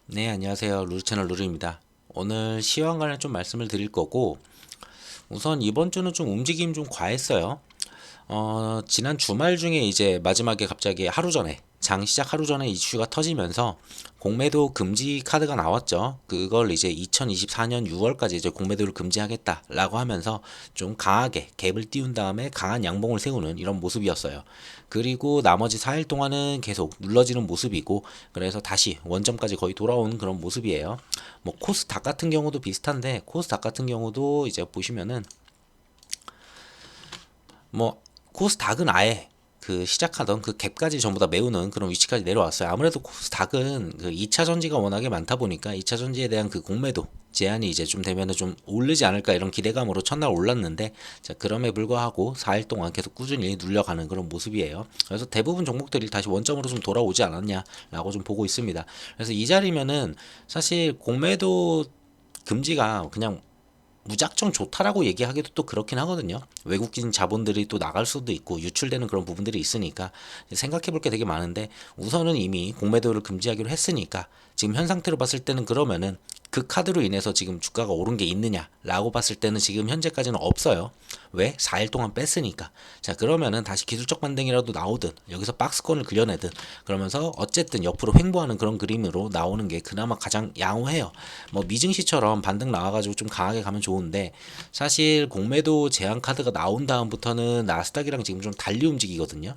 네, 안녕하세요. 루루채널 루루입니다. 오늘 시황 관련 좀 말씀을 드릴 거고, 우선 이번 주는 좀 움직임 좀 과했어요. 지난 주말 중에 이제 마지막에 갑자기 하루 전에, 장 시작 하루 전에 이슈가 터지면서 공매도 금지 카드가 나왔죠. 그걸 이제 2024년 6월까지 이제 공매도를 금지하겠다라고 하면서 좀 강하게 갭을 띄운 다음에 강한 양봉을 세우는 이런 모습이었어요. 그리고 나머지 4일 동안은 계속 눌러지는 모습이고, 그래서 다시 원점까지 거의 돌아오는 그런 모습이에요. 뭐 코스닥 같은 경우도 비슷한데, 코스닥 같은 경우도 이제 보시면은 뭐 코스닥은 아예 그 시작하던 그 갭까지 전부 다 메우는 그런 위치까지 내려왔어요. 아무래도 코스닥은 그 2차 전지가 워낙에 많다 보니까 2차 전지에 대한 그 공매도 제한이 이제 좀 되면은 좀 오르지 않을까 이런 기대감으로 첫날 올랐는데, 자, 그럼에 불구하고 4일 동안 계속 꾸준히 눌려가는 그런 모습이에요. 그래서 대부분 종목들이 다시 원점으로 좀 돌아오지 않았냐라고 좀 보고 있습니다. 그래서 이 자리면은 사실 공매도 금지가 그냥 무작정 좋다라고 얘기하기도 또 그렇긴 하거든요. 외국인 자본들이 또 나갈 수도 있고 유출되는 그런 부분들이 있으니까 생각해 볼 게 되게 많은데, 우선은 이미 공매도를 금지하기로 했으니까 지금 현 상태로 봤을 때는 그러면은 그 카드로 인해서 지금 주가가 오른 게 있느냐라고 봤을 때는 지금 현재까지는 없어요. 왜? 4일 동안 뺐으니까. 자, 그러면은 다시 기술적 반등이라도 나오든 여기서 박스권을 그려내든 그러면서 어쨌든 옆으로 횡보하는 그런 그림으로 나오는 게 그나마 가장 양호해요. 뭐 미증시처럼 반등 나와가지고 좀 강하게 가면 좋은데, 사실 공매도 제한 카드가 나온 다음부터는 나스닥이랑 지금 좀 달리 움직이거든요.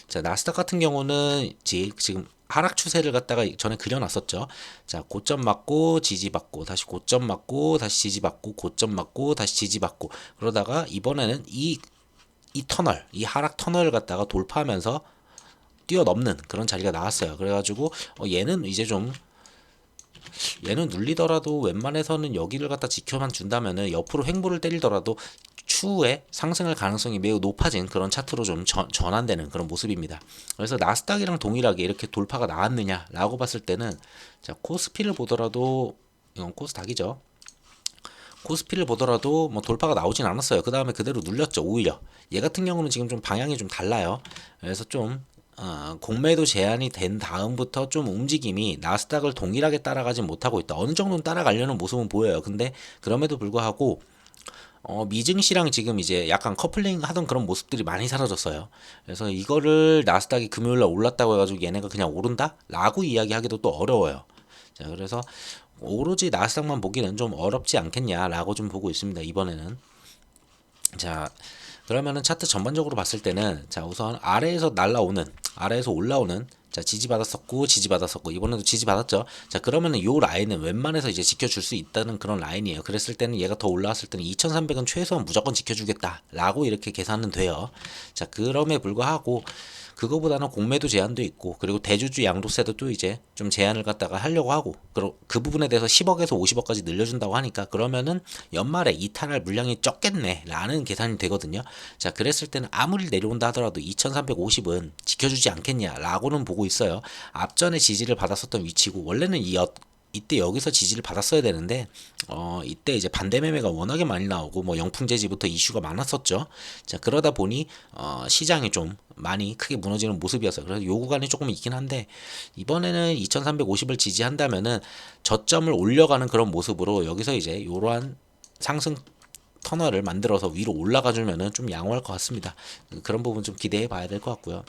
자, 나스닥 같은 경우는 지금 하락 추세를 갖다가 전에 그려놨었죠. 자, 고점 맞고 지지받고 다시 고점 맞고 다시 지지받고 고점 맞고 다시 지지받고, 그러다가 이번에는 이 터널, 이 하락 터널을 갖다가 돌파하면서 뛰어넘는 그런 자리가 나왔어요. 그래가지고 얘는 눌리더라도 웬만해서는 여기를 갖다 지켜만 준다면은 옆으로 횡보를 때리더라도 추후에 상승할 가능성이 매우 높아진 그런 차트로 좀 전환되는 그런 모습입니다. 그래서 나스닥이랑 동일하게 이렇게 돌파가 나왔느냐라고 봤을 때는, 자, 코스피를 보더라도, 이건 코스닥이죠. 코스피를 보더라도 뭐 돌파가 나오진 않았어요. 그 다음에 그대로 눌렸죠. 오히려 얘 같은 경우는 지금 좀 방향이 좀 달라요. 그래서 좀 공매도 제한이 된 다음부터 좀 움직임이 나스닥을 동일하게 따라가지 못하고 있다. 어느 정도는 따라가려는 모습은 보여요. 근데 그럼에도 불구하고 미증시랑 지금 이제 약간 커플링 하던 그런 모습들이 많이 사라졌어요. 그래서 이거를 나스닥이 금요일날 올랐다고 해가지고 얘네가 그냥 오른다? 라고 이야기하기도 또 어려워요. 자, 그래서 오로지 나스닥만 보기는 좀 어렵지 않겠냐라고 좀 보고 있습니다, 이번에는. 자, 그러면은 차트 전반적으로 봤을 때는, 자, 우선 아래에서 올라오는, 자, 지지받았었고 이번에도 지지받았죠. 자, 그러면은 요 라인은 웬만해서 이제 지켜줄 수 있다는 그런 라인이에요. 그랬을 때는 얘가 더 올라왔을 때는 2300은 최소한 무조건 지켜주겠다라고 이렇게 계산은 돼요. 자, 그럼에 불구하고 그거보다는 공매도 제한도 있고, 그리고 대주주 양도세도 또 이제 좀 제한을 갖다가 하려고 하고, 그리고 그 부분에 대해서 10억에서 50억까지 늘려준다고 하니까, 그러면은 연말에 이탈할 물량이 적겠네 라는 계산이 되거든요. 자, 그랬을 때는 아무리 내려온다 하더라도 2350은 지켜주지 않겠냐라고는 보고 있어요. 앞전에 지지를 받았었던 위치고, 원래는 이때 여기서 지지를 받았어야 되는데, 이때 이제 반대 매매가 워낙에 많이 나오고 뭐 영풍재지부터 이슈가 많았었죠. 자, 그러다 보니 시장이 좀 많이 크게 무너지는 모습이었어요. 그래서 요 구간이 조금 있긴 한데, 이번에는 2350을 지지한다면은 저점을 올려가는 그런 모습으로 여기서 이제 이러한 상승 터널을 만들어서 위로 올라가 주면은 좀 양호할 것 같습니다. 그런 부분 좀 기대해 봐야 될 것 같고요.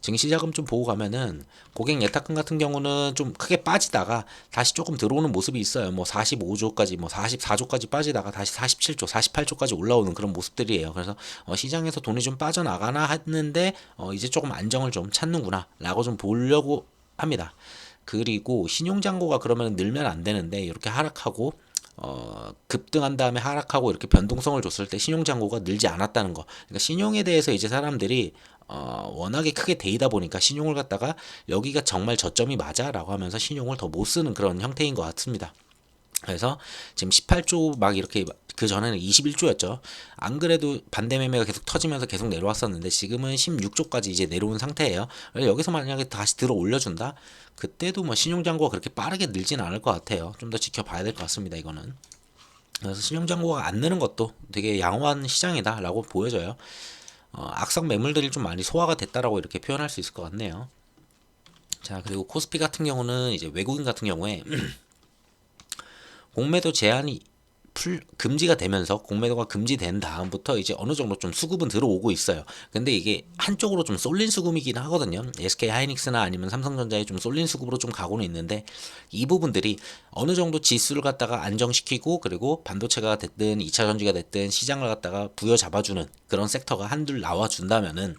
증시자금 좀 보고 가면은 고객 예탁금 같은 경우는 좀 크게 빠지다가 다시 조금 들어오는 모습이 있어요. 뭐 45조까지, 뭐 44조까지 빠지다가 다시 47조, 48조까지 올라오는 그런 모습들이에요. 그래서 시장에서 돈이 좀 빠져나가나 했는데 이제 조금 안정을 좀 찾는구나라고 좀 보려고 합니다. 그리고 신용잔고가 그러면 늘면 안 되는데, 이렇게 하락하고 급등한 다음에 하락하고 이렇게 변동성을 줬을 때 신용잔고가 늘지 않았다는 거. 그러니까 신용에 대해서 이제 사람들이 워낙에 크게 데이다 보니까 신용을 갖다가 여기가 정말 저점이 맞아라고 하면서 신용을 더 못 쓰는 그런 형태인 것 같습니다. 그래서 지금 18조 막 이렇게, 그 전에는 21조였죠. 안 그래도 반대 매매가 계속 터지면서 계속 내려왔었는데 지금은 16조까지 이제 내려온 상태예요. 그래서 여기서 만약에 다시 들어 올려준다? 그때도 뭐 신용잔고가 그렇게 빠르게 늘진 않을 것 같아요. 좀 더 지켜봐야 될 것 같습니다, 이거는. 그래서 신용잔고가 안 느는 것도 되게 양호한 시장이다라고 보여져요. 악성 매물들이 좀 많이 소화가 됐다라고 이렇게 표현할 수 있을 것 같네요. 자, 그리고 코스피 같은 경우는 이제 외국인 같은 경우에 공매도 제한이 금지가 되면서 공매도가 금지된 다음부터 이제 어느 정도 좀 수급은 들어오고 있어요. 근데 이게 한쪽으로 좀 쏠린 수급이긴 하거든요. SK 하이닉스나 아니면 삼성전자에 좀 쏠린 수급으로 좀 가고는 있는데, 이 부분들이 어느 정도 지수를 갖다가 안정시키고, 그리고 반도체가 됐든 2차 전지가 됐든 시장을 갖다가 부여잡아주는 그런 섹터가 한둘 나와준다면은,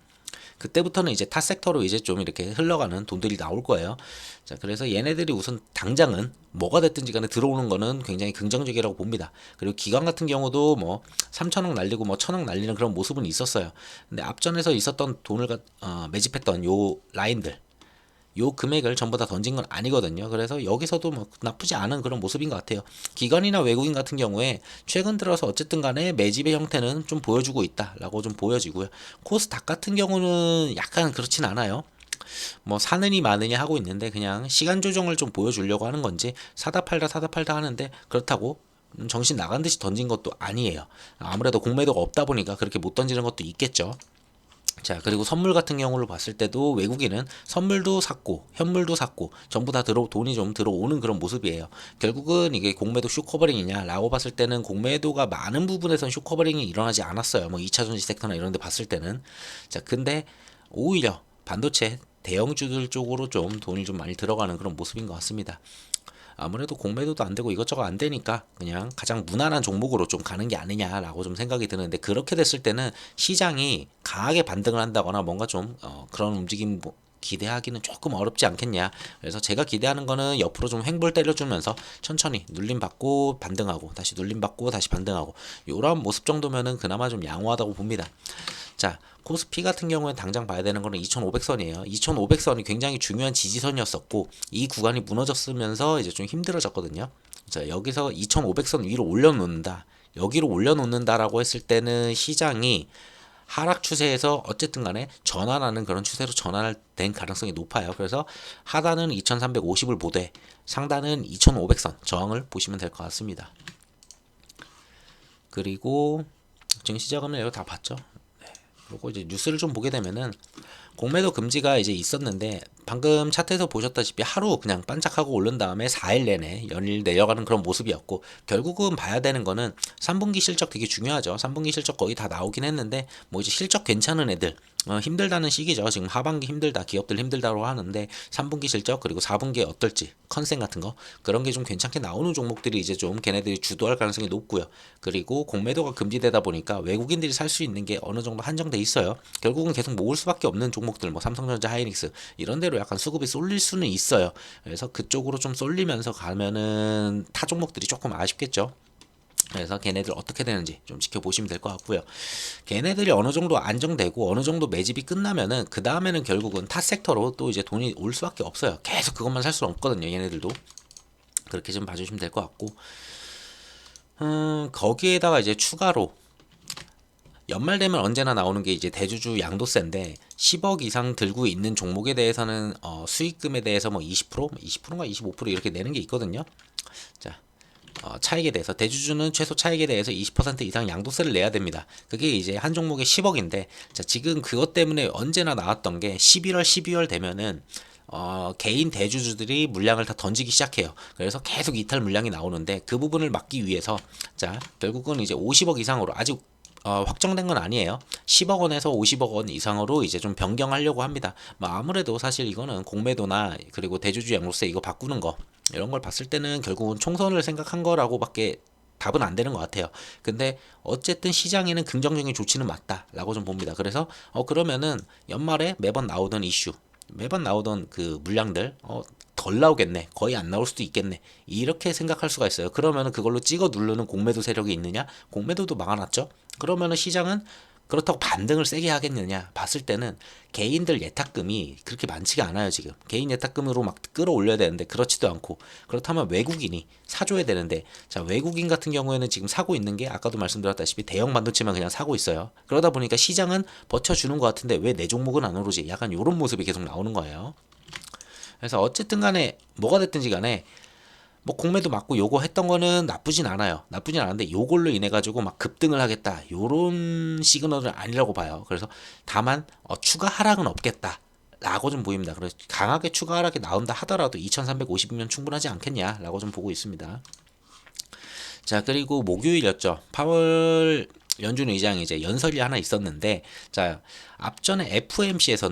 그때부터는 이제 타 섹터로 이제 좀 이렇게 흘러가는 돈들이 나올 거예요. 자, 그래서 얘네들이 우선 당장은 뭐가 됐든지 간에 들어오는 거는 굉장히 긍정적이라고 봅니다. 그리고 기관 같은 경우도 뭐 3천억 날리고 뭐 1천억 날리는 그런 모습은 있었어요. 근데 앞전에서 있었던 돈을 매집했던 요 라인들, 요 금액을 전부 다 던진 건 아니거든요. 그래서 여기서도 뭐 나쁘지 않은 그런 모습인 것 같아요. 기관이나 외국인 같은 경우에 최근 들어서 어쨌든 간에 매집의 형태는 좀 보여주고 있다라고 좀 보여지고요. 코스닥 같은 경우는 약간 그렇진 않아요. 뭐 사느니 마느니 하고 있는데 그냥 시간 조정을 좀 보여주려고 하는 건지 사다 팔다 하는데, 그렇다고 정신 나간 듯이 던진 것도 아니에요. 아무래도 공매도가 없다 보니까 그렇게 못 던지는 것도 있겠죠. 자, 그리고 선물 같은 경우를 봤을 때도 외국인은 선물도 샀고 현물도 샀고 전부 다 돈이 좀 들어오는 그런 모습이에요. 결국은 이게 공매도 숏커버링이냐라고 봤을 때는 공매도가 많은 부분에선 숏커버링이 일어나지 않았어요. 뭐 2차 전지 섹터나 이런 데 봤을 때는. 자, 근데 오히려 반도체 대형주들 쪽으로 좀 돈이 좀 많이 들어가는 그런 모습인 것 같습니다. 아무래도 공매도도 안 되고 이것저것 안 되니까 그냥 가장 무난한 종목으로 좀 가는 게 아니냐라고 좀 생각이 드는데, 그렇게 됐을 때는 시장이 강하게 반등을 한다거나 뭔가 좀 그런 움직임 기대하기는 조금 어렵지 않겠냐. 그래서 제가 기대하는 거는 옆으로 좀 횡볼 때려주면서 천천히 눌림 받고 반등하고 다시 눌림 받고 다시 반등하고, 이런 모습 정도면은 그나마 좀 양호하다고 봅니다. 자, 코스피 같은 경우에 당장 봐야 되는 거는 2500선이에요. 2500선이 굉장히 중요한 지지선이었었고, 이 구간이 무너졌으면서 이제 좀 힘들어졌거든요. 자, 여기서 2500선 위로 올려놓는다, 여기로 올려놓는다라고 했을 때는 시장이 하락 추세에서 어쨌든 간에 전환하는 그런 추세로 전환된 가능성이 높아요. 그래서 하단은 2350을 보되 상단은 2500선 저항을 보시면 될 것 같습니다. 그리고 지금 시작하면 이거 다 봤죠? 그리고 이제 뉴스를 좀 보게 되면은 공매도 금지가 이제 있었는데, 방금 차트에서 보셨다시피 하루 그냥 반짝하고 오른 다음에 4일 내내 연일 내려가는 그런 모습이었고, 결국은 봐야 되는 거는 3분기 실적 되게 중요하죠. 3분기 실적 거의 다 나오긴 했는데 뭐 이제 실적 괜찮은 애들, 힘들다는 시기죠. 지금 하반기 힘들다, 기업들 힘들다고 하는데 3분기 실적 그리고 4분기에 어떨지 컨센 같은 거, 그런 게 좀 괜찮게 나오는 종목들이 이제 좀 걔네들이 주도할 가능성이 높고요. 그리고 공매도가 금지되다 보니까 외국인들이 살 수 있는 게 어느 정도 한정돼 있어요. 결국은 계속 모을 수밖에 없는 종목들, 뭐 삼성전자, 하이닉스 이런 데로 약간 수급이 쏠릴 수는 있어요. 그래서 그쪽으로 좀 쏠리면서 가면은 타 종목들이 조금 아쉽겠죠. 그래서 걔네들 어떻게 되는지 좀 지켜보시면 될 것 같고요. 걔네들이 어느 정도 안정되고 어느 정도 매집이 끝나면은 그 다음에는 결국은 타 섹터로 또 이제 돈이 올 수밖에 없어요. 계속 그것만 살 수는 없거든요. 얘네들도 그렇게 좀 봐주시면 될 것 같고, 거기에다가 이제 추가로 연말 되면 언제나 나오는 게 이제 대주주 양도세인데, 10억 이상 들고 있는 종목에 대해서는 수익금에 대해서 뭐 20%, 20%인가 25% 이렇게 내는 게 있거든요. 자, 차익에 대해서 대주주는 최소 차익에 대해서 20% 이상 양도세를 내야 됩니다. 그게 이제 한 종목에 10억인데, 자, 지금 그것 때문에 언제나 나왔던 게 11월, 12월 되면은 개인 대주주들이 물량을 다 던지기 시작해요. 그래서 계속 이탈 물량이 나오는데, 그 부분을 막기 위해서 자, 결국은 이제 50억 이상으로, 아직 확정된 건 아니에요. 10억 원에서 50억 원 이상으로 이제 좀 변경하려고 합니다. 뭐 아무래도 사실 이거는 공매도나 그리고 대주주 양도세 이거 바꾸는 거, 이런 걸 봤을 때는 결국은 총선을 생각한 거라고밖에 답은 안 되는 것 같아요. 근데 어쨌든 시장에는 긍정적인 조치는 맞다라고 좀 봅니다. 그래서 그러면은 연말에 매번 나오던 그 물량들 덜 나오겠네, 거의 안 나올 수도 있겠네, 이렇게 생각할 수가 있어요. 그러면은 그걸로 찍어 누르는 공매도 세력이 있느냐? 공매도도 막아놨죠. 그러면은 시장은 그렇다고 반등을 세게 하겠느냐 봤을 때는 개인들 예탁금이 그렇게 많지가 않아요. 지금 개인 예탁금으로 막 끌어올려야 되는데 그렇지도 않고, 그렇다면 외국인이 사줘야 되는데, 자, 외국인 같은 경우에는 지금 사고 있는 게 아까도 말씀드렸다시피 대형 반도체만 그냥 사고 있어요. 그러다 보니까 시장은 버텨주는 것 같은데 왜 내 종목은 안 오르지, 약간 이런 모습이 계속 나오는 거예요. 그래서 어쨌든 간에 뭐가 됐든지 간에 뭐 공매도 맞고 요거 했던 거는 나쁘진 않아요. 나쁘진 않은데 요걸로 인해 가지고 막 급등을 하겠다, 요런 시그널은 아니라고 봐요. 그래서 다만 추가 하락은 없겠다 라고 좀 보입니다. 그래서 강하게 추가 하락이 나온다 하더라도 2350이면 충분하지 않겠냐라고 좀 보고 있습니다. 자, 그리고 목요일이었죠. 파월 연준 의장이 이제 연설이 하나 있었는데, 자, 앞전에 FMC에서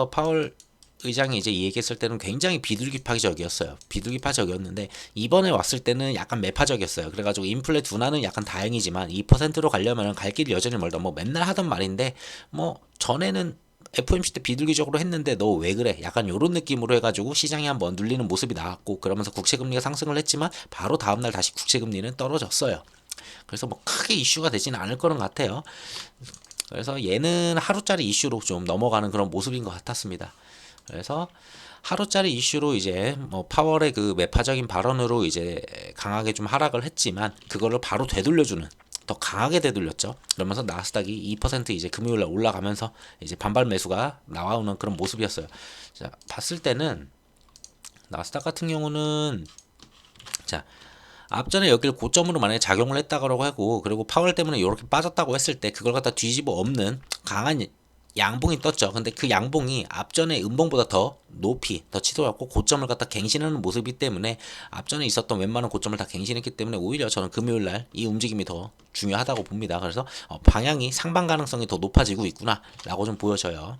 파월 의장이 이제 이 얘기했을 때는 굉장히 비둘기파적이었어요. 비둘기파적이었는데 이번에 왔을 때는 약간 매파적이었어요. 그래가지고 인플레 둔화는 약간 다행이지만 2%로 가려면 갈 길이 여전히 멀다. 뭐 맨날 하던 말인데 뭐 전에는 FOMC 때 비둘기적으로 했는데 너 왜 그래? 약간 요런 느낌으로 해가지고 시장이 한번 눌리는 모습이 나왔고, 그러면서 국채금리가 상승을 했지만 바로 다음날 다시 국채금리는 떨어졌어요. 그래서 뭐 크게 이슈가 되지는 않을 거는 같아요. 그래서 얘는 하루짜리 이슈로 좀 넘어가는 그런 모습인 것 같았습니다. 그래서 하루짜리 이슈로 이제 뭐 파월의 그 매파적인 발언으로 이제 강하게 좀 하락을 했지만 그거를 바로 되돌려주는, 더 강하게 되돌렸죠. 그러면서 나스닥이 2% 이제 금요일날 올라가면서 이제 반발 매수가 나와오는 그런 모습이었어요. 자, 봤을 때는 나스닥 같은 경우는, 자, 앞전에 여기를 고점으로 만약에 작용을 했다고 하고, 그리고 파월 때문에 이렇게 빠졌다고 했을 때 그걸 갖다 뒤집어 엎는 강한 양봉이 떴죠. 근데 그 양봉이 앞전에 음봉보다 더 높이 더 치솟았고 고점을 갖다 갱신하는 모습이기 때문에, 앞전에 있었던 웬만한 고점을 다 갱신했기 때문에 오히려 저는 금요일날 이 움직임이 더 중요하다고 봅니다. 그래서 방향이 상방 가능성이 더 높아지고 있구나 라고 좀 보여져요.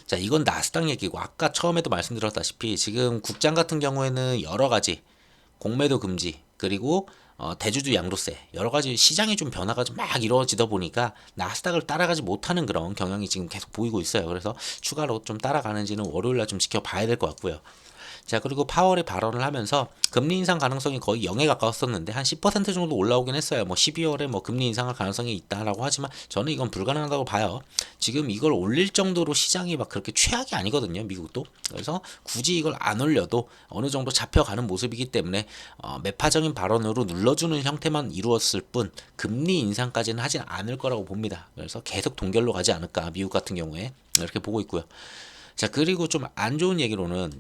자, 이건 나스닥 얘기고, 아까 처음에도 말씀드렸다시피 지금 국장 같은 경우에는 여러 가지 공매도 금지, 그리고 대주주 양도세, 여러 가지 시장이 좀 변화가 좀 막 이루어지다 보니까 나스닥을 따라가지 못하는 그런 경향이 지금 계속 보이고 있어요. 그래서 추가로 좀 따라가는지는 월요일날 좀 지켜봐야 될 것 같고요. 자, 그리고 파월이 발언을 하면서 금리 인상 가능성이 거의 0에 가까웠었는데 한 10% 정도 올라오긴 했어요. 뭐 12월에 뭐 금리 인상할 가능성이 있다라고 하지만 저는 이건 불가능하다고 봐요. 지금 이걸 올릴 정도로 시장이 막 그렇게 최악이 아니거든요, 미국도. 그래서 굳이 이걸 안 올려도 어느 정도 잡혀가는 모습이기 때문에 매파적인 발언으로 눌러주는 형태만 이루었을 뿐 금리 인상까지는 하진 않을 거라고 봅니다. 그래서 계속 동결로 가지 않을까, 미국 같은 경우에 이렇게 보고 있고요. 자, 그리고 좀 안 좋은 얘기로는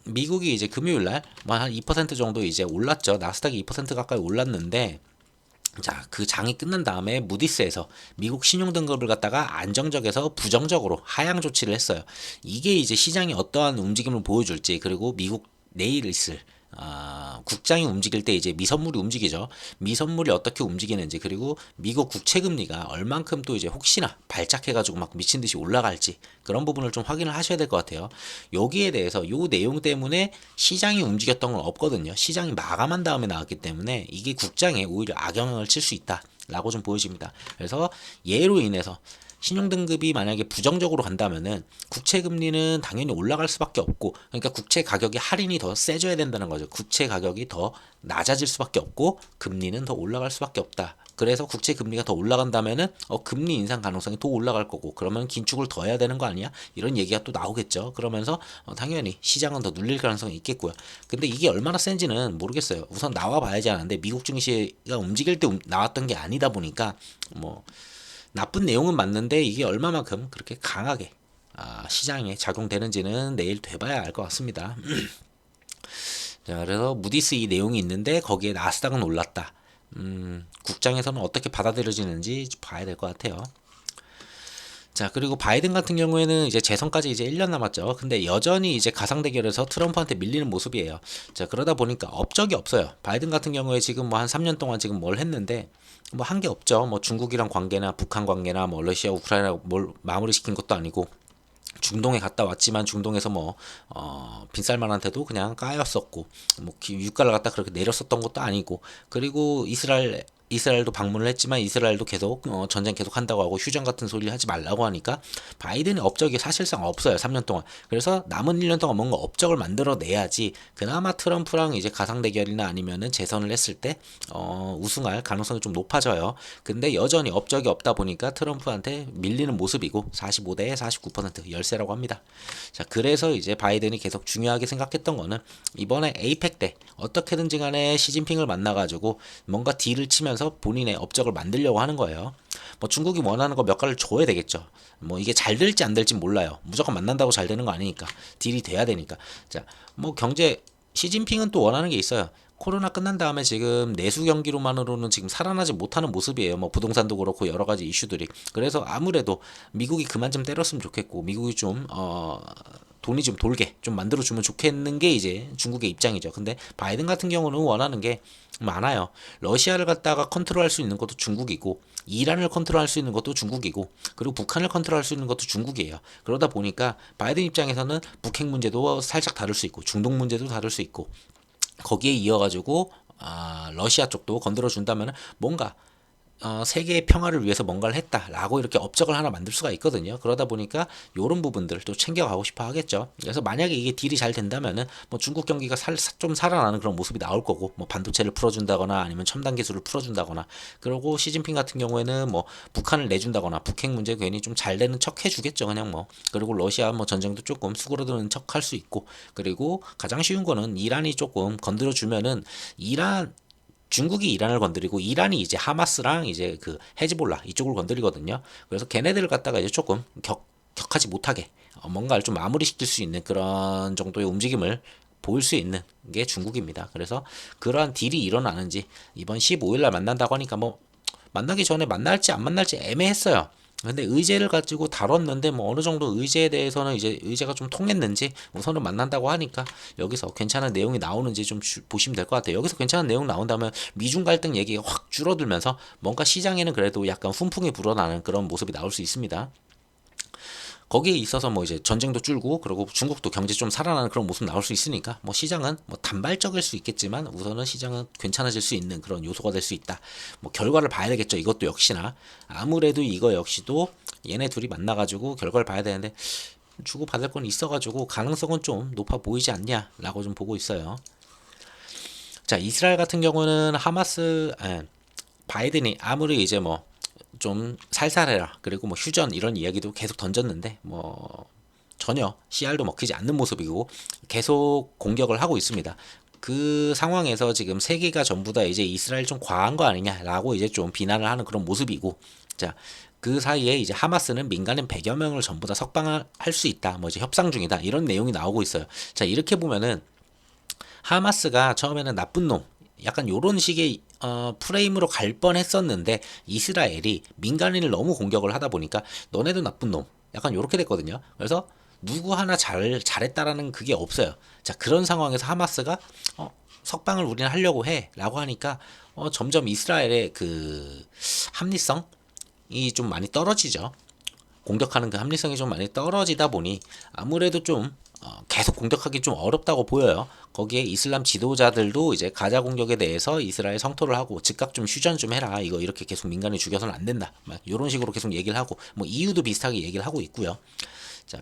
미국이 이제 금요일날 뭐 한 2% 정도 이제 올랐죠. 나스닥이 2% 가까이 올랐는데, 자, 그 장이 끝난 다음에 무디스에서 미국 신용 등급을 갖다가 안정적에서 부정적으로 하향 조치를 했어요. 이게 이제 시장이 어떠한 움직임을 보여줄지, 그리고 미국 내일 있을 국장이 움직일 때 이제 미선물이 움직이죠. 미선물이 어떻게 움직이는지, 그리고 미국 국채금리가 얼만큼 또 이제 혹시나 발작해가지고 막 미친 듯이 올라갈지, 그런 부분을 좀 확인을 하셔야 될 것 같아요. 여기에 대해서 요 내용 때문에 시장이 움직였던 건 없거든요. 시장이 마감한 다음에 나왔기 때문에 이게 국장에 오히려 악영향을 칠 수 있다라고 좀 보여집니다. 그래서 예로 인해서 신용등급이 만약에 부정적으로 간다면은 국채금리는 당연히 올라갈 수밖에 없고, 그러니까 국채 가격이 할인이 더 세져야 된다는 거죠. 국채 가격이 더 낮아질 수밖에 없고 금리는 더 올라갈 수밖에 없다. 그래서 국채 금리가 더 올라간다면은 금리 인상 가능성이 더 올라갈 거고, 그러면 긴축을 더 해야 되는 거 아니야? 이런 얘기가 또 나오겠죠. 그러면서 당연히 시장은 더 눌릴 가능성이 있겠고요. 근데 이게 얼마나 센지는 모르겠어요. 우선 나와 봐야지 하는데 미국 증시가 움직일 때 나왔던 게 아니다 보니까 뭐 나쁜 내용은 맞는데 이게 얼마만큼 그렇게 강하게 시장에 작용되는지는 내일 돼봐야 알 것 같습니다. 자, 그래서 무디스 이 내용이 있는데 거기에 나스닥은 올랐다. 국장에서는 어떻게 받아들여지는지 봐야 될 것 같아요. 자, 그리고 바이든 같은 경우에는 이제 재선까지 이제 1년 남았죠. 근데 여전히 이제 가상 대결에서 트럼프한테 밀리는 모습이에요. 자, 그러다 보니까 업적이 없어요. 바이든 같은 경우에 지금 뭐 한 3년 동안 지금 뭘 했는데 뭐 한 게 없죠. 뭐 중국이랑 관계나 북한 관계나 뭐 러시아 우크라이나 뭘 마무리 시킨 것도 아니고, 중동에 갔다 왔지만 중동에서 뭐 빈살만한테도 그냥 까였었고, 뭐 유가를 갖다 그렇게 내렸었던 것도 아니고, 그리고 이스라엘도 방문을 했지만 이스라엘도 계속 전쟁 계속 한다고 하고 휴전 같은 소리 하지 말라고 하니까 바이든의 업적이 사실상 없어요. 3년 동안. 그래서 남은 1년 동안 뭔가 업적을 만들어내야지 그나마 트럼프랑 이제 가상 대결이나 아니면은 재선을 했을 때 우승할 가능성이 좀 높아져요. 근데 여전히 업적이 없다 보니까 트럼프한테 밀리는 모습이고 45대 49% 열세라고 합니다. 자, 그래서 이제 바이든이 계속 중요하게 생각했던 거는 이번에 에이펙 때 어떻게든지 간에 시진핑을 만나가지고 뭔가 딜을 치면서 본인의 업적을 만들려고 하는 거예요. 뭐 중국이 원하는 거 몇 가지를 줘야 되겠죠. 뭐 이게 잘 될지 안 될지 몰라요. 무조건 만난다고 잘 되는 거 아니니까 딜이 돼야 되니까. 자, 뭐 경제 시진핑은 또 원하는 게 있어요. 코로나 끝난 다음에 지금 내수 경기로만으로는 지금 살아나지 못하는 모습이에요. 뭐 부동산도 그렇고 여러 가지 이슈들이. 그래서 아무래도 미국이 그만 좀 때렸으면 좋겠고, 미국이 좀 돈이 좀 돌게 좀 만들어주면 좋겠는 게 이제 중국의 입장이죠. 근데 바이든 같은 경우는 원하는 게 많아요. 러시아를 갖다가 컨트롤할 수 있는 것도 중국이고, 이란을 컨트롤할 수 있는 것도 중국이고, 그리고 북한을 컨트롤할 수 있는 것도 중국이에요. 그러다 보니까 바이든 입장에서는 북핵 문제도 살짝 다룰 수 있고, 중동 문제도 다룰 수 있고, 거기에 이어가지고 러시아 쪽도 건드려 준다면 뭔가 세계의 평화를 위해서 뭔가를 했다라고 이렇게 업적을 하나 만들 수가 있거든요. 그러다 보니까 이런 부분들을 또 챙겨가고 싶어 하겠죠. 그래서 만약에 이게 딜이 잘 된다면은 뭐 중국 경기가 좀 살아나는 그런 모습이 나올 거고, 뭐 반도체를 풀어준다거나 아니면 첨단 기술을 풀어준다거나, 그리고 시진핑 같은 경우에는 뭐 북한을 내준다거나 북핵 문제 괜히 좀 잘 되는 척 해주겠죠. 그냥 뭐. 그리고 러시아 뭐 전쟁도 조금 수그러드는 척 할 수 있고, 그리고 가장 쉬운 거는 이란이 조금 건드려 주면은 중국이 이란을 건드리고 이란이 이제 하마스랑 이제 그 헤즈볼라 이쪽을 건드리거든요. 그래서 걔네들을 갖다가 이제 조금 격하지 못하게 뭔가를 좀 마무리시킬 수 있는 그런 정도의 움직임을 보일 수 있는 게 중국입니다. 그래서 그러한 딜이 일어나는지 이번 15일 날 만난다고 하니까 뭐 만나기 전에 만날지 안 만날지 애매했어요. 근데 의제를 가지고 다뤘는데 뭐 어느 정도 의제에 대해서는 이제 의제가 좀 통했는지 우선은 만난다고 하니까 여기서 괜찮은 내용이 나오는지 좀 보시면 될 것 같아요. 여기서 괜찮은 내용 나온다면 미중 갈등 얘기가 확 줄어들면서 뭔가 시장에는 그래도 약간 훈풍이 불어나는 그런 모습이 나올 수 있습니다. 거기에 있어서 뭐 이제 전쟁도 줄고, 그리고 중국도 경제 좀 살아나는 그런 모습 나올 수 있으니까 뭐 시장은 뭐 단발적일 수 있겠지만 우선은 시장은 괜찮아질 수 있는 그런 요소가 될 수 있다. 뭐 결과를 봐야 되겠죠. 이것도 역시나 아무래도 이거 역시도 얘네 둘이 만나가지고 결과를 봐야 되는데 주고 받을 건 있어가지고 가능성은 좀 높아 보이지 않냐라고 좀 보고 있어요. 자, 이스라엘 같은 경우는 바이든이 아무리 이제 뭐 좀 살살해라, 그리고 뭐 휴전 이런 이야기도 계속 던졌는데 뭐 전혀 CR도 먹히지 않는 모습이고 계속 공격을 하고 있습니다. 그 상황에서 지금 세계가 전부 다 이제 이스라엘 좀 과한 거 아니냐라고 이제 좀 비난을 하는 그런 모습이고, 자, 그 사이에 이제 하마스는 민간인 100여 명을 전부 다 석방할 수 있다, 뭐 이제 협상 중이다, 이런 내용이 나오고 있어요. 자, 이렇게 보면은 하마스가 처음에는 나쁜 놈, 약간 요런 식의 프레임으로 갈 뻔했었는데 이스라엘이 민간인을 너무 공격을 하다 보니까 너네도 나쁜 놈, 약간 요렇게 됐거든요. 그래서 누구 하나 잘했다라는 그게 없어요. 자, 그런 상황에서 하마스가 석방을 우리는 하려고 해라고 하니까 점점 이스라엘의 그 합리성이 좀 많이 떨어지죠. 공격하는 그 합리성이 좀 많이 떨어지다 보니 아무래도 좀 계속 공격하기 좀 어렵다고 보여요. 거기에 이슬람 지도자들도 이제 가자 공격에 대해서 이스라엘 성토를 하고 즉각 좀 휴전 좀 해라, 이거 이렇게 계속 민간인 죽여서는 안 된다, 막 이런 식으로 계속 얘기를 하고, 뭐 EU도 비슷하게 얘기를 하고 있고요. 자,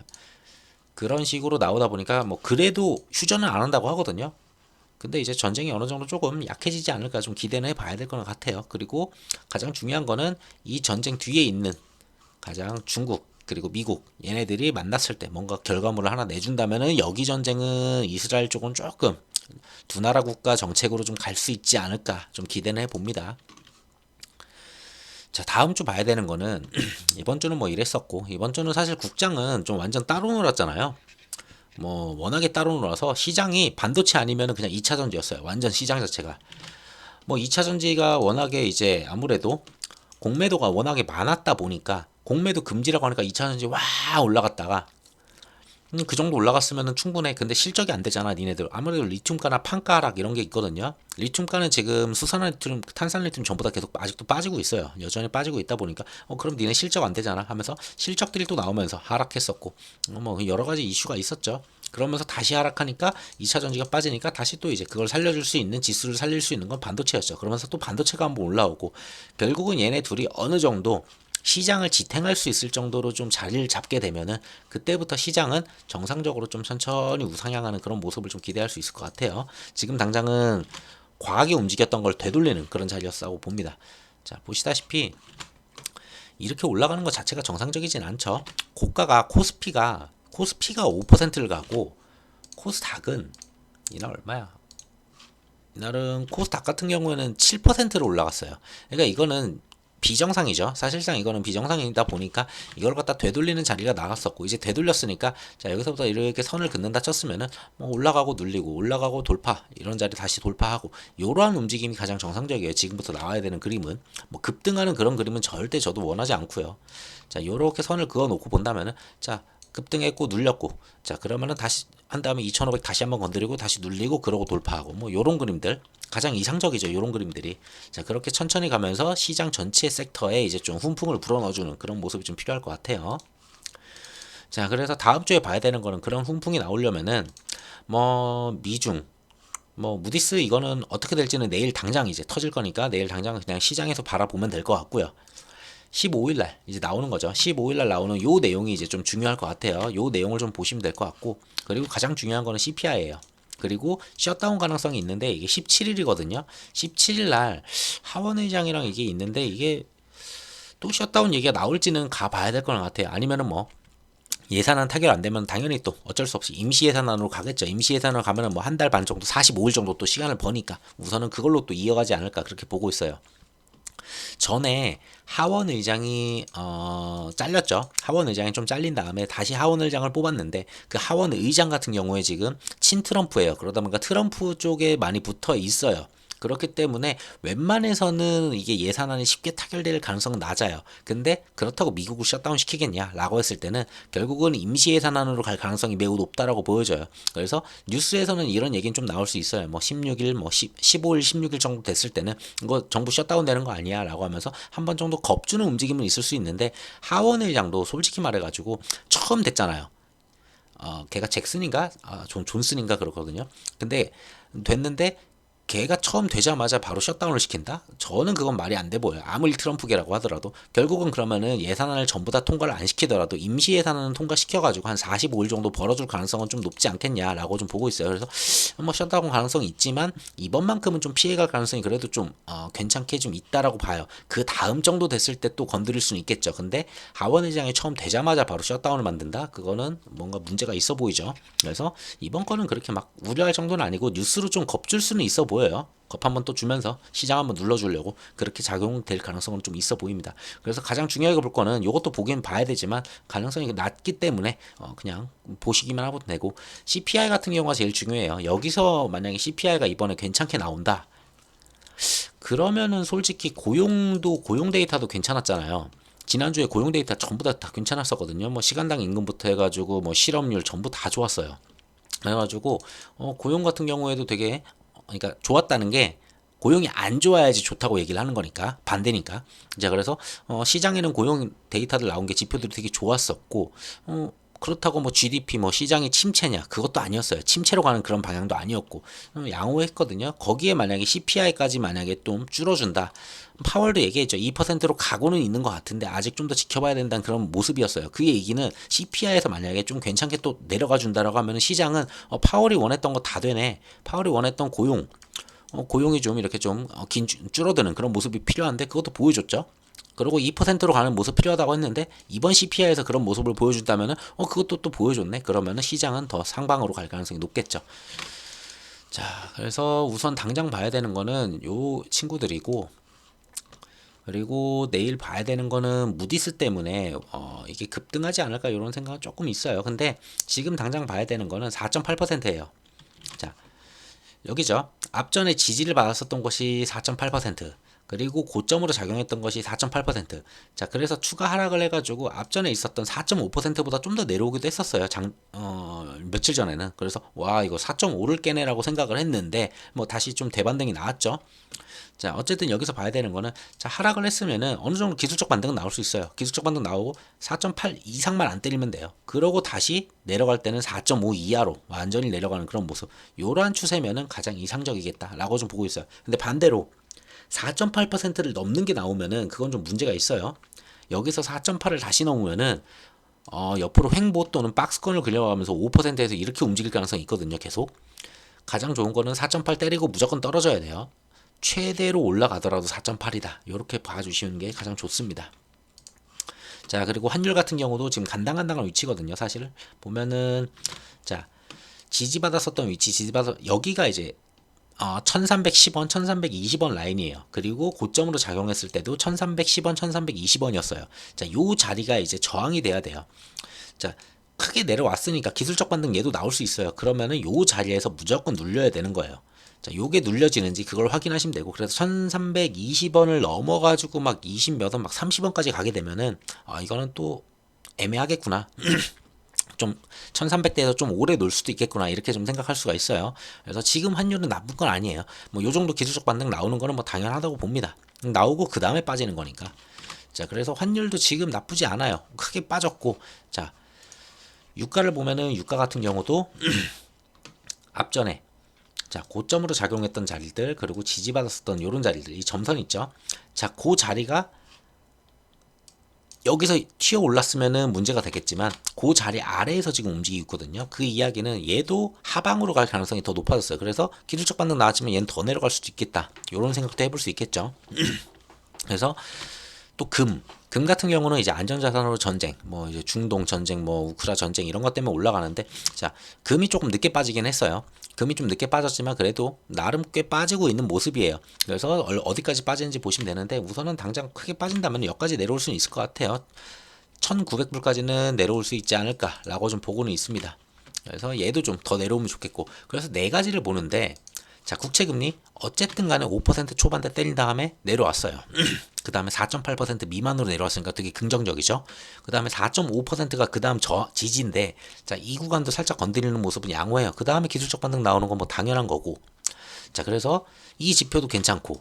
그런 식으로 나오다 보니까 뭐 그래도 휴전은 안 한다고 하거든요. 근데 이제 전쟁이 어느 정도 조금 약해지지 않을까 좀 기대는 해봐야 될 것 같아요. 그리고 가장 중요한 거는 이 전쟁 뒤에 있는 가장 중국 그리고 미국, 얘네들이 만났을 때 뭔가 결과물을 하나 내준다면은 여기 전쟁은 이스라엘 쪽은 조금 두 나라 국가 정책으로 좀 갈 수 있지 않을까 좀 기대는 해봅니다. 자, 다음 주 봐야 되는 거는 이번 주는 뭐 이랬었고, 이번 주는 사실 국장은 좀 완전 따로 놀았잖아요. 뭐 워낙에 따로 놀아서 시장이 반도체 아니면 그냥 2차 전지였어요. 완전 시장 자체가. 뭐 2차 전지가 워낙에 이제 아무래도 공매도가 워낙에 많았다 보니까, 공매도 금지라고 하니까 2차 전지 와 올라갔다가 그 정도 올라갔으면 충분해. 근데 실적이 안 되잖아, 니네들. 아무래도 리튬가나 판가락 이런 게 있거든요. 리튬가는 지금 수산화 리튬, 탄산 리튬 전부 다 계속 아직도 빠지고 있어요. 여전히 빠지고 있다 보니까 그럼 니네 실적 안 되잖아 하면서 실적들이 또 나오면서 하락했었고, 뭐 여러 가지 이슈가 있었죠. 그러면서 다시 하락하니까 2차 전지가 빠지니까 다시 또 이제 그걸 살려줄 수 있는, 지수를 살릴 수 있는 건 반도체였죠. 그러면서 또 반도체가 한번 올라오고, 결국은 얘네 둘이 어느 정도 시장을 지탱할 수 있을 정도로 좀 자리를 잡게 되면은 그때부터 시장은 정상적으로 좀 천천히 우상향하는 그런 모습을 좀 기대할 수 있을 것 같아요. 지금 당장은 과하게 움직였던 걸 되돌리는 그런 자리였다고 봅니다. 자, 보시다시피 이렇게 올라가는 것 자체가 정상적이진 않죠. 고가가 코스피가 5%를 가고, 코스닥은 이날 얼마야? 이날은 코스닥 같은 경우에는 7%로 올라갔어요. 그러니까 이거는 비정상이죠. 사실상 이거는 비정상이다 보니까 이걸 갖다 되돌리는 자리가 나왔었고, 이제 되돌렸으니까 자 여기서부터 이렇게 선을 긋는다 쳤으면은 뭐 올라가고 눌리고 올라가고 돌파, 이런 자리 다시 돌파하고, 이러한 움직임이 가장 정상적이에요. 지금부터 나와야 되는 그림은 뭐 급등하는 그런 그림은 절대 저도 원하지 않고요. 자 요렇게 선을 그어 놓고 본다면은, 자 급등했고 눌렸고, 자 그러면은 다시 한 다음에 2500 다시 한번 건드리고 다시 눌리고 그러고 돌파하고, 뭐 요런 그림들 가장 이상적이죠. 요런 그림들이. 자 그렇게 천천히 가면서 시장 전체 섹터에 이제 좀 훈풍을 불어넣어주는 그런 모습이 좀 필요할 것 같아요. 자 그래서 다음 주에 봐야 되는 거는, 그런 훈풍이 나오려면은 뭐 미중, 뭐 무디스 이거는 어떻게 될지는 내일 당장 이제 터질 거니까 내일 당장 그냥 시장에서 바라보면 될 것 같고요. 15일날 이제 나오는 거죠. 15일날 나오는 요 내용이 이제 좀 중요할 것 같아요. 요 내용을 좀 보시면 될 것 같고, 그리고 가장 중요한 거는 CPI예요. 그리고 셧다운 가능성이 있는데, 이게 17일이거든요. 17일날 하원 의장이랑 이게 있는데, 이게 또 셧다운 얘기가 나올지는 가봐야 될 것 같아요. 아니면은 뭐 예산안 타결 안 되면 당연히 또 어쩔 수 없이 임시 예산안으로 가겠죠. 임시 예산으로 가면은 뭐 한 달 반 정도, 45일 정도 또 시간을 버니까 우선은 그걸로 또 이어가지 않을까 그렇게 보고 있어요. 전에 하원 의장이 잘렸죠. 하원 의장이 좀 잘린 다음에 다시 하원 의장을 뽑았는데, 그 하원 의장 같은 경우에 지금 친트럼프예요. 그러다 보니까 트럼프 쪽에 많이 붙어 있어요. 그렇기 때문에 웬만해서는 이게 예산안이 쉽게 타결될 가능성은 낮아요. 근데 그렇다고 미국을 셧다운 시키겠냐라고 했을 때는 결국은 임시 예산안으로 갈 가능성이 매우 높다라고 보여져요. 그래서 뉴스에서는 이런 얘기는 좀 나올 수 있어요. 뭐 16일, 뭐 15일, 16일 정도 됐을 때는 이거 정부 셧다운 되는 거 아니야라고 하면서 한 번 정도 겁주는 움직임은 있을 수 있는데, 하원 의장도 솔직히 말해가지고 처음 됐잖아요. 걔가 잭슨인가? 존슨인가 그렇거든요. 근데 됐는데 걔가 처음 되자마자 바로 셧다운을 시킨다? 저는 그건 말이 안 돼 보여요. 아무리 트럼프계라고 하더라도 결국은 그러면은 예산안을 전부 다 통과를 안 시키더라도 임시 예산안은 통과시켜가지고 한 45일 정도 벌어줄 가능성은 좀 높지 않겠냐라고 좀 보고 있어요. 그래서 뭐 셧다운 가능성이 있지만 이번만큼은 좀 피해갈 가능성이 그래도 좀 괜찮게 좀 있다라고 봐요. 그 다음 정도 됐을 때 또 건드릴 수는 있겠죠. 근데 하원 의장이 처음 되자마자 바로 셧다운을 만든다? 그거는 뭔가 문제가 있어 보이죠. 그래서 이번 거는 그렇게 막 우려할 정도는 아니고, 뉴스로 좀 겁줄 수는 있어 보여요. 겁 한번 또 주면서 시장 한번 눌러주려고 그렇게 작용될 가능성은 좀 있어 보입니다. 그래서 가장 중요하게 볼 거는, 이것도 보긴 봐야 되지만 가능성이 낮기 때문에 그냥 보시기만 하면 되고, CPI 같은 경우가 제일 중요해요. 여기서 만약에 CPI가 이번에 괜찮게 나온다 그러면은 솔직히 고용 데이터도 괜찮았잖아요. 지난주에 고용 데이터 전부 다 괜찮았었거든요. 뭐 시간당 임금부터 해가지고 뭐 실업률 전부 다 좋았어요. 그래가지고 고용 같은 경우에도 되게, 그러니까 좋았다는 게 고용이 안 좋아야지 좋다고 얘기를 하는 거니까, 반대니까. 이제 그래서 시장에는 고용 데이터들 나온 게 지표들이 되게 좋았었고, 그렇다고 뭐 GDP 뭐 시장이 침체냐, 그것도 아니었어요. 침체로 가는 그런 방향도 아니었고 양호했거든요. 거기에 만약에 CPI까지 만약에 좀 줄어준다, 파월도 얘기했죠. 2%로 가고는 있는 것 같은데 아직 좀 더 지켜봐야 된다는 그런 모습이었어요. 그 얘기는 CPI에서 만약에 좀 괜찮게 또 내려가 준다라고 하면 시장은 파월이 원했던 거 다 되네, 파월이 원했던 고용이 좀 이렇게 좀 줄어드는 그런 모습이 필요한데 그것도 보여줬죠. 그리고 2%로 가는 모습 필요하다고 했는데, 이번 CPI에서 그런 모습을 보여준다면은 그것도 또 보여줬네. 그러면은 시장은 더 상방으로 갈 가능성이 높겠죠. 자, 그래서 우선 당장 봐야 되는 거는 요 친구들이고, 그리고 내일 봐야 되는 거는 무디스 때문에 이게 급등하지 않을까 이런 생각은 조금 있어요. 근데 지금 당장 봐야 되는 거는 4.8%예요. 자, 여기죠. 앞전에 지지를 받았었던 것이 4.8%, 그리고 고점으로 작용했던 것이 4.8%. 자, 그래서 추가 하락을 해가지고 앞전에 있었던 4.5%보다 좀 더 내려오기도 했었어요. 며칠 전에는. 그래서 와, 이거 4.5를 깨네라고 생각을 했는데 뭐 다시 좀 대반등이 나왔죠. 자, 어쨌든 여기서 봐야 되는 거는, 자, 하락을 했으면은 어느 정도 기술적 반등은 나올 수 있어요. 기술적 반등 나오고 4.8 이상만 안 때리면 돼요. 그러고 다시 내려갈 때는 4.5 이하로 완전히 내려가는 그런 모습. 요러한 추세면은 가장 이상적이겠다라고 좀 보고 있어요. 근데 반대로 4.8%를 넘는 게 나오면은 그건 좀 문제가 있어요. 여기서 4.8을 다시 넘으면은 옆으로 횡보 또는 박스권을 그려가면서 5%에서 이렇게 움직일 가능성이 있거든요. 계속. 가장 좋은 거는 4.8 때리고 무조건 떨어져야 돼요. 최대로 올라가더라도 4.8이다. 이렇게 봐주시는 게 가장 좋습니다. 자, 그리고 환율 같은 경우도 지금 간당간당한 위치거든요. 사실 보면은, 자, 지지받았었던 위치, 여기가 이제 1310원, 1320원 라인이에요. 그리고 고점으로 작용했을 때도 1310원, 1320원이었어요. 자, 요 자리가 이제 저항이 돼야 돼요. 자, 크게 내려왔으니까 기술적 반등 얘도 나올 수 있어요. 그러면은 요 자리에서 무조건 눌려야 되는 거예요. 자, 요게 눌려지는지 그걸 확인하시면 되고, 그래서 1320원을 넘어가지고 막 20 몇 원, 막 30원까지 가게 되면은, 이거는 또 애매하겠구나. 좀 1300대에서 좀 오래 놀 수도 있겠구나, 이렇게 좀 생각할 수가 있어요. 그래서 지금 환율은 나쁜 건 아니에요. 뭐 요 정도 기술적 반등 나오는 거는 뭐 당연하다고 봅니다. 나오고 그 다음에 빠지는 거니까. 자, 그래서 환율도 지금 나쁘지 않아요. 크게 빠졌고, 자, 유가를 보면은 유가 같은 경우도 앞전에 자, 고점으로 작용했던 자리들, 그리고 지지받았었던 요런 자리들, 이 점선 있죠. 자, 그 자리가 여기서 튀어 올랐으면은 문제가 되겠지만 그 자리 아래에서 지금 움직이고 있거든요. 그 이야기는 얘도 하방으로 갈 가능성이 더 높아졌어요. 그래서 기술적 반등 나왔지만 얘는 더 내려갈 수도 있겠다, 이런 생각도 해볼 수 있겠죠. 그래서 또 금 같은 경우는 이제 안전자산으로 전쟁, 뭐 이제 중동 전쟁, 뭐 우크라 전쟁 이런 것 때문에 올라가는데, 자, 금이 조금 늦게 빠지긴 했어요. 금이 좀 늦게 빠졌지만 그래도 나름 꽤 빠지고 있는 모습이에요. 그래서 어디까지 빠지는지 보시면 되는데, 우선은 당장 크게 빠진다면 여기까지 내려올 수는 있을 것 같아요. 1900불까지는 내려올 수 있지 않을까라고 좀 보고는 있습니다. 그래서 얘도 좀 더 내려오면 좋겠고, 그래서 네 가지를 보는데, 자, 국채금리 어쨌든 간에 5% 초반대 때린 다음에 내려왔어요. 그 다음에 4.8% 미만으로 내려왔으니까 되게 긍정적이죠. 그 다음에 4.5%가 그 다음 지지인데, 자, 이 구간도 살짝 건드리는 모습은 양호해요. 그 다음에 기술적 반등 나오는 건 뭐 당연한 거고. 자, 그래서 이 지표도 괜찮고,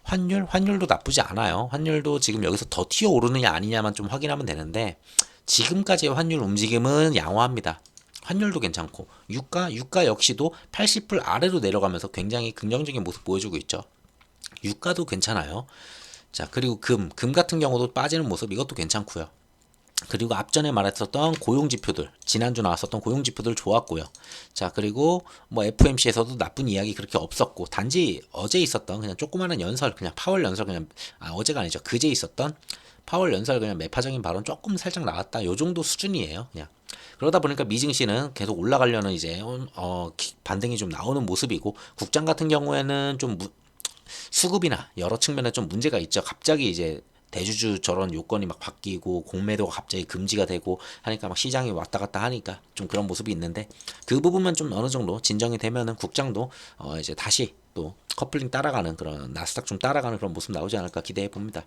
환율도 나쁘지 않아요. 환율도 지금 여기서 더 튀어 오르느냐 아니냐만 좀 확인하면 되는데, 지금까지의 환율 움직임은 양호합니다. 환율도 괜찮고, 유가 역시도 80불 아래로 내려가면서 굉장히 긍정적인 모습 보여주고 있죠. 유가도 괜찮아요. 자, 그리고 금 같은 경우도 빠지는 모습, 이것도 괜찮고요. 그리고 앞전에 말했었던 고용지표들, 지난주 나왔었던 고용지표들 좋았고요. 자, 그리고 뭐 FOMC에서도 나쁜 이야기 그렇게 없었고, 단지 어제 있었던 그냥 조그마한 연설, 그냥 파월 연설, 그냥 어제가 아니죠, 그제 있었던 파월 연설, 그냥 매파적인 발언 조금 살짝 나왔다, 요 정도 수준이에요. 그냥 그러다 보니까 미증시는 계속 올라가려는 이제 반등이 좀 나오는 모습이고, 국장 같은 경우에는 좀 수급이나 여러 측면에 좀 문제가 있죠. 갑자기 이제 대주주 저런 요건이 막 바뀌고 공매도가 갑자기 금지가 되고 하니까 막 시장이 왔다 갔다 하니까 좀 그런 모습이 있는데, 그 부분만 좀 어느 정도 진정이 되면은 국장도 이제 다시 또 커플링 따라가는, 그런 나스닥 좀 따라가는 그런 모습 나오지 않을까 기대해 봅니다.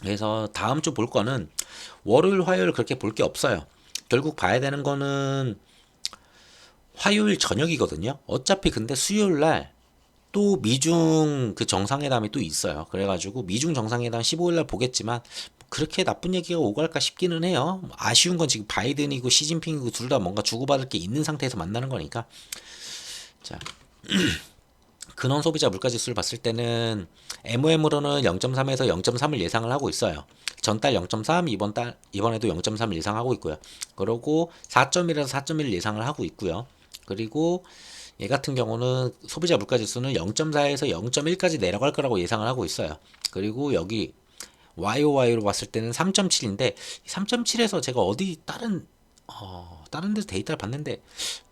그래서 다음 주 볼 거는 월요일, 화요일 그렇게 볼 게 없어요. 결국 봐야 되는 거는 화요일 저녁이거든요. 어차피 근데 수요일 날 또 미중 그 정상회담이 또 있어요. 그래가지고 미중 정상회담 15일 날 보겠지만 그렇게 나쁜 얘기가 오갈까 싶기는 해요. 아쉬운 건 지금 바이든이고 시진핑이고 둘 다 뭔가 주고받을 게 있는 상태에서 만나는 거니까. 자, 근원 소비자 물가지수를 봤을 때는 MOM으로는 0.3에서 0.3을 예상을 하고 있어요. 전달 0.3, 이번에도 0.3을 예상하고 있고요. 그리고 4.1에서 4.1을 예상을 하고 있고요. 그리고 얘 같은 경우는 소비자 물가지수는 0.4에서 0.1까지 내려갈 거라고 예상을 하고 있어요. 그리고 여기 YOY로 봤을 때는 3.7인데 3.7에서 제가 어디 다른 데서 데이터를 봤는데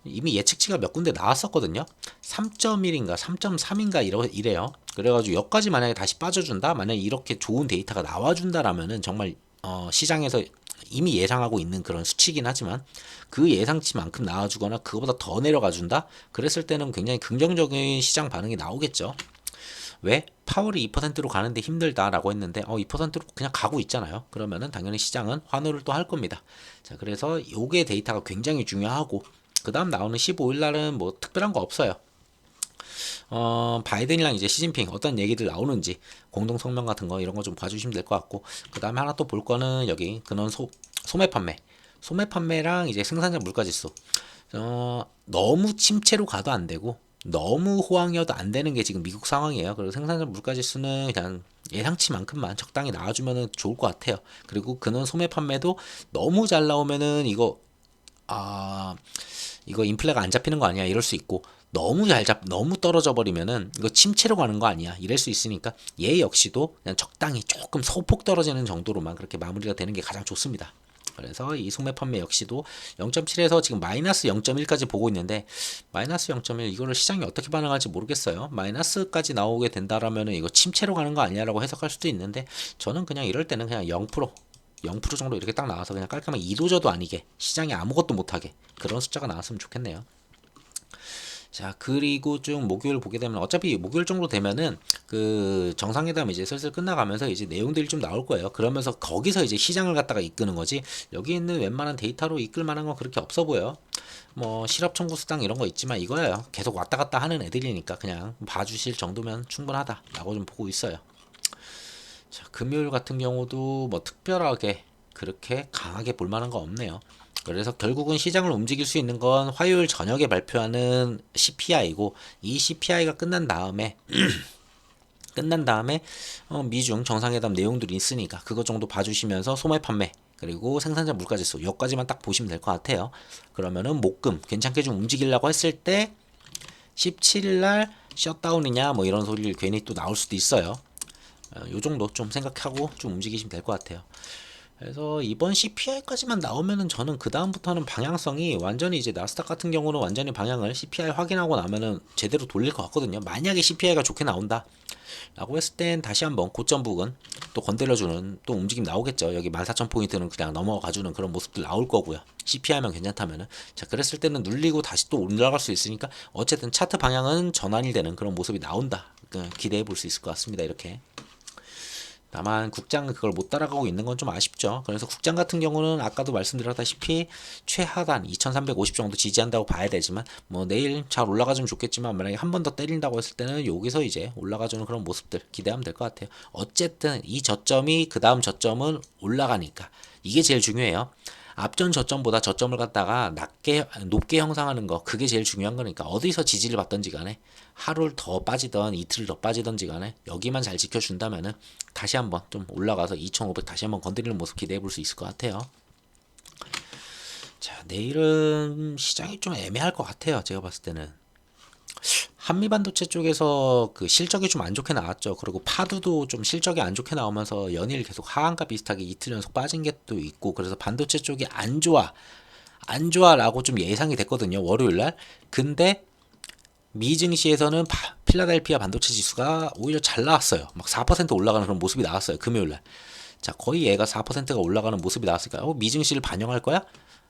이미 예측치가 몇 군데 나왔었거든요. 3.1인가 3.3인가 이래요. 그래가지고 여기까지 만약에 다시 빠져준다, 만약에 이렇게 좋은 데이터가 나와준다라면은 정말 시장에서 이미 예상하고 있는 그런 수치긴 하지만 그 예상치만큼 나와주거나 그거보다 더 내려가 준다, 그랬을 때는 굉장히 긍정적인 시장 반응이 나오겠죠. 왜? 파월이 2%로 가는데 힘들다라고 했는데 2%로 그냥 가고 있잖아요. 그러면은 당연히 시장은 환호를 또 할 겁니다. 자, 그래서 요게 데이터가 굉장히 중요하고, 그 다음 나오는 15일 날은 뭐 특별한 거 없어요. 바이든이랑 이제 시진핑 어떤 얘기들 나오는지 공동 성명 같은 거 이런 거 좀 봐주시면 될 것 같고, 그 다음에 하나 또 볼 거는 여기 근원 소매 판매랑 이제 생산자 물가지수. 너무 침체로 가도 안 되고 너무 호황이어도 안 되는 게 지금 미국 상황이에요. 그리고 생산자 물가지수는 그냥 예상치만큼만 적당히 나와주면 좋을 것 같아요. 그리고 근원 소매 판매도 너무 잘 나오면은 이거 인플레가 안 잡히는 거 아니야, 이럴 수 있고, 너무 떨어져 버리면은 이거 침체로 가는 거 아니야, 이럴 수 있으니까 얘 역시도 그냥 적당히 조금 소폭 떨어지는 정도로만 그렇게 마무리가 되는 게 가장 좋습니다. 그래서 이 소매 판매 역시도 0.7에서 지금 마이너스 0.1까지 보고 있는데 마이너스 0.1 이거를 시장이 어떻게 반응할지 모르겠어요. 마이너스까지 나오게 된다라면은 이거 침체로 가는 거 아니야라고 해석할 수도 있는데 저는 그냥 이럴 때는 그냥 0% 정도 이렇게 딱 나와서 그냥 깔끔하게 이도저도 아니게 시장이 아무것도 못하게 그런 숫자가 나왔으면 좋겠네요. 자, 그리고 쭉 목요일 보게 되면 어차피 목요일 정도 되면은 그 정상회담 이제 슬슬 끝나가면서 이제 내용들이 좀 나올 거예요. 그러면서 거기서 이제 시장을 갖다가 이끄는 거지. 여기 있는 웬만한 데이터로 이끌 만한 건 그렇게 없어 보여. 뭐 실업 청구 수당 이런 거 있지만 이거예요. 계속 왔다 갔다 하는 애들이니까 그냥 봐주실 정도면 충분하다라고 좀 보고 있어요. 자, 금요일 같은 경우도 뭐 특별하게 그렇게 강하게 볼 만한 거 없네요. 그래서 결국은 시장을 움직일 수 있는 건 화요일 저녁에 발표하는 CPI고 이 CPI가 끝난 다음에 미중 정상회담 내용들이 있으니까 그것 정도 봐주시면서 소매 판매 그리고 생산자 물가지수 여기까지만 딱 보시면 될 것 같아요. 그러면은 목금 괜찮게 좀 움직이려고 했을 때 17일날 셧다운이냐 뭐 이런 소리를 괜히 또 나올 수도 있어요. 요 정도 좀 생각하고 좀 움직이시면 될 것 같아요. 그래서 이번 CPI까지만 나오면은 저는 그 다음부터는 방향성이 완전히 이제 나스닥 같은 경우는 완전히 방향을 CPI 확인하고 나면은 제대로 돌릴 것 같거든요. 만약에 CPI가 좋게 나온다 라고 했을 땐 다시 한번 고점 부근 또 건드려주는 또 움직임 나오겠죠. 여기 14,000포인트는 그냥 넘어가주는 그런 모습들 나올 거고요. CPI면 괜찮다면은. 자, 그랬을 때는 눌리고 다시 또 올라갈 수 있으니까 어쨌든 차트 방향은 전환이 되는 그런 모습이 나온다. 기대해 볼 수 있을 것 같습니다. 이렇게. 다만 국장은 그걸 못 따라가고 있는 건 좀 아쉽죠. 그래서 국장 같은 경우는 아까도 말씀드렸다시피 최하단 2350 정도 지지한다고 봐야 되지만 뭐 내일 잘 올라가주면 좋겠지만 만약에 한 번 더 때린다고 했을 때는 여기서 이제 올라가주는 그런 모습들 기대하면 될 것 같아요. 어쨌든 이 저점이 그 다음 저점은 올라가니까 이게 제일 중요해요. 앞전 저점보다 저점을 갖다가 높게 형성하는 거 그게 제일 중요한 거니까 어디서 지지를 받던지 간에 하루를 더 빠지던 이틀을 더 빠지던지 간에 여기만 잘 지켜준다면은 다시 한번 좀 올라가서 2500 다시 한번 건드리는 모습 기대해 볼 수 있을 것 같아요. 자, 내일은 시장이 좀 애매할 것 같아요. 제가 봤을 때는 한미반도체 쪽에서 그 실적이 좀 안 좋게 나왔죠. 그리고 파두도 좀 실적이 안 좋게 나오면서 연일 계속 하한가 비슷하게 이틀 연속 빠진 게 또 있고 그래서 반도체 쪽이 안 좋아라고 좀 예상이 됐거든요. 월요일 날. 근데 미증시에서는 필라델피아 반도체 지수가 오히려 잘 나왔어요. 막 4% 올라가는 그런 모습이 나왔어요. 금요일 날. 자, 거의 얘가 4%가 올라가는 모습이 나왔으니까 미증시를 반영할 거야?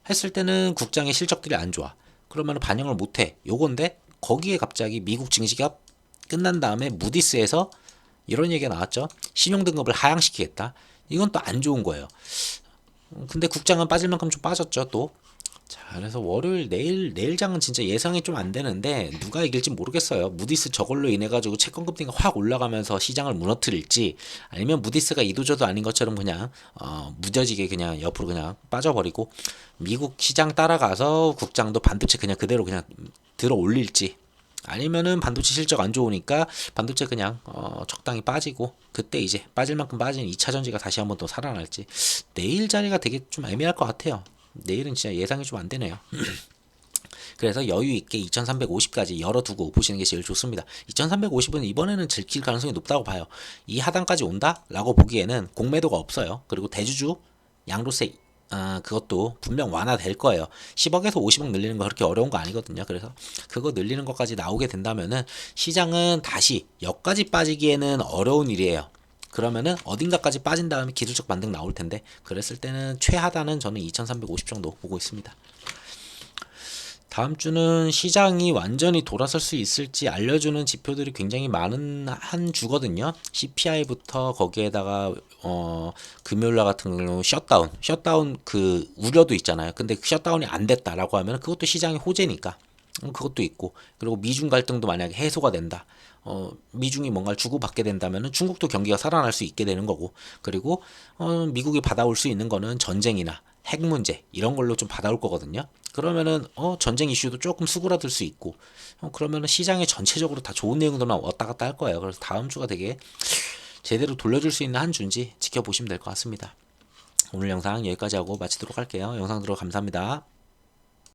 했을 때는 국장의 실적들이 안 좋아. 그러면 반영을 못 해. 요건데 거기에 갑자기 미국 증시가 끝난 다음에 무디스에서 이런 얘기가 나왔죠. 신용등급을 하향시키겠다. 이건 또 안 좋은 거예요. 근데 국장은 빠질 만큼 좀 빠졌죠, 또. 자, 그래서 월요일 내일장은 진짜 예상이 좀 안 되는데 누가 이길지 모르겠어요. 무디스 저걸로 인해 가지고 채권 금리가 확 올라가면서 시장을 무너뜨릴지 아니면 무디스가 이도저도 아닌 것처럼 그냥 무뎌지게 그냥 옆으로 그냥 빠져버리고 미국 시장 따라가서 국장도 반도체 그냥 그대로 그냥 들어 올릴지 아니면은 반도체 실적 안 좋으니까 반도체 그냥 적당히 빠지고 그때 이제 빠질 만큼 빠진 2차 전지가 다시 한번 더 살아날지 내일 자리가 되게 좀 애매할 것 같아요. 내일은 진짜 예상이 좀 안 되네요. 그래서 여유 있게 2350까지 열어두고 보시는 게 제일 좋습니다. 2350은 이번에는 들킬 가능성이 높다고 봐요. 이 하단까지 온다? 라고 보기에는 공매도가 없어요. 그리고 대주주 양도세 그것도 분명 완화될 거예요. 10억에서 50억 늘리는 거 그렇게 어려운 거 아니거든요. 그래서 그거 늘리는 것까지 나오게 된다면은 시장은 다시 여기까지 빠지기에는 어려운 일이에요. 그러면은 어딘가까지 빠진 다음에 기술적 반등 나올 텐데 그랬을 때는 최하단은 저는 2350 정도 보고 있습니다. 다음 주는 시장이 완전히 돌아설 수 있을지 알려주는 지표들이 굉장히 많은 한 주거든요. CPI부터 거기에다가 금요일날 같은 경우 셧다운 그 우려도 있잖아요. 근데 그 셧다운이 안 됐다라고 하면 그것도 시장의 호재니까 그것도 있고 그리고 미중 갈등도 만약에 해소가 된다. 미중이 뭔가를 주고받게 된다면 중국도 경기가 살아날 수 있게 되는 거고 그리고 미국이 받아올 수 있는 거는 전쟁이나 핵 문제 이런 걸로 좀 받아올 거거든요. 그러면은 전쟁 이슈도 조금 수그라들 수 있고 그러면은 시장에 전체적으로 다 좋은 내용들만 왔다 갔다 할 거예요. 그래서 다음 주가 되게 제대로 돌려줄 수 있는 한 주인지 지켜보시면 될 것 같습니다. 오늘 영상 여기까지 하고 마치도록 할게요. 영상 들어 감사합니다.